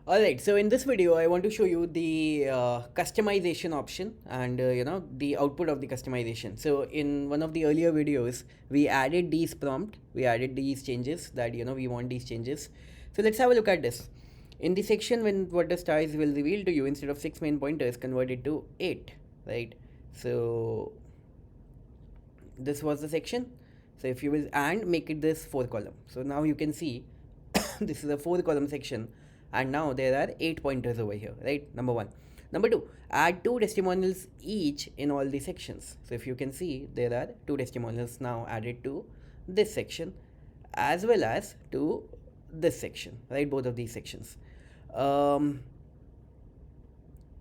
Alright, so in this video, I want to show you the customization option and the output of the customization. So in one of the earlier videos, we added these prompt, we added these changes that we want these changes. So let's have a look at this. In the section when what the stars will reveal to you, instead of 6 main pointers, convert it to 8, right? So this was the section. So if you will and make it this 4 column. So now you can see this is a 4 column section, and now there are 8 pointers over here, right? Number one. Number two, add 2 testimonials each in all the sections. So if you can see, there are 2 testimonials now added to this section as well as to this section, right? Both of these sections.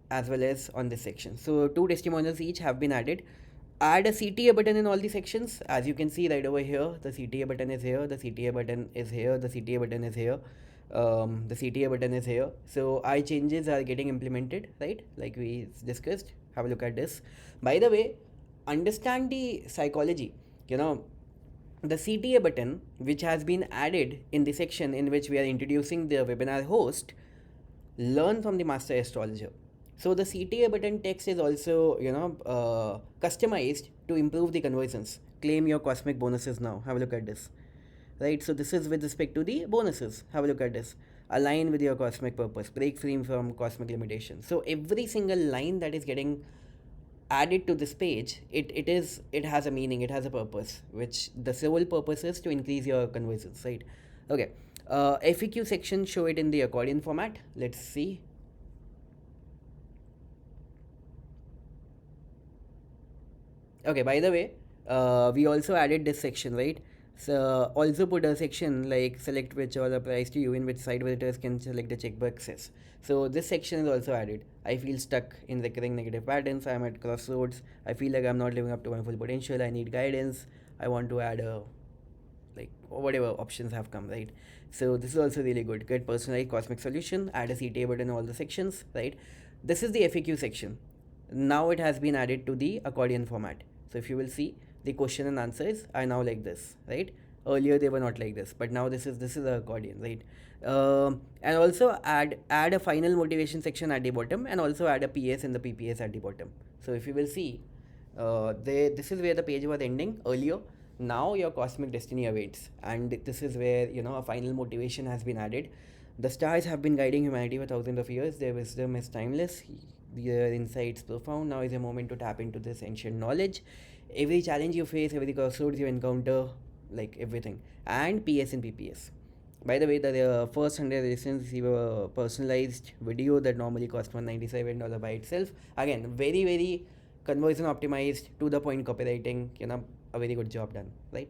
As well as on this section. So 2 testimonials each have been added. Add a CTA button in all the sections. As you can see right over here, the CTA button is here, the CTA button is here, the CTA button is here, the CTA button is here. So I changes are getting implemented, right? Like we discussed. Have a look at this. By the way, understand the psychology. The CTA button, which has been added in the section in which we are introducing the webinar host, learn from the master astrologer. So the CTA button text is also customized to improve the conversions. Claim your cosmic bonuses now. Have a look at this, right? So this is with respect to the bonuses. Have a look at this. Align with your cosmic purpose. Break free from cosmic limitation. So every single line that is getting added to this page, it has a meaning, it has a purpose, which the sole purpose is to increase your conversions, right? Okay. FAQ section, show it in the accordion format. Let's see. Okay, by the way, we also added this section, right? So also put a section like select which all applies to you, in which site visitors can select the checkboxes. So this section is also added. I feel stuck in recurring negative patterns. I'm at crossroads. I feel like I'm not living up to my full potential. I need guidance. I want to add a like whatever options have come, right? So this is also really good. Get personalized cosmic solution. Add a CTA button in all the sections, right? This is the FAQ section. Now it has been added to the accordion format. So if you will see, the question and answers are now like this, right? Earlier they were not like this, but now this is the accordion, right? And also add a final motivation section at the bottom, and also add a PS and the PPS at the bottom. So if you will see, this is where the page was ending earlier. Now your cosmic destiny awaits, and this is where a final motivation has been added. The stars have been guiding humanity for thousands of years. Their wisdom is timeless. Their insights profound. Now is a moment to tap into this ancient knowledge. Every challenge you face, every crossroads you encounter, like everything. And PS and PPS. By the way, the first 100 listens receive a personalized video that normally costs $197 by itself. Again, very, very conversion optimized, to the point copywriting. A very good job done, right?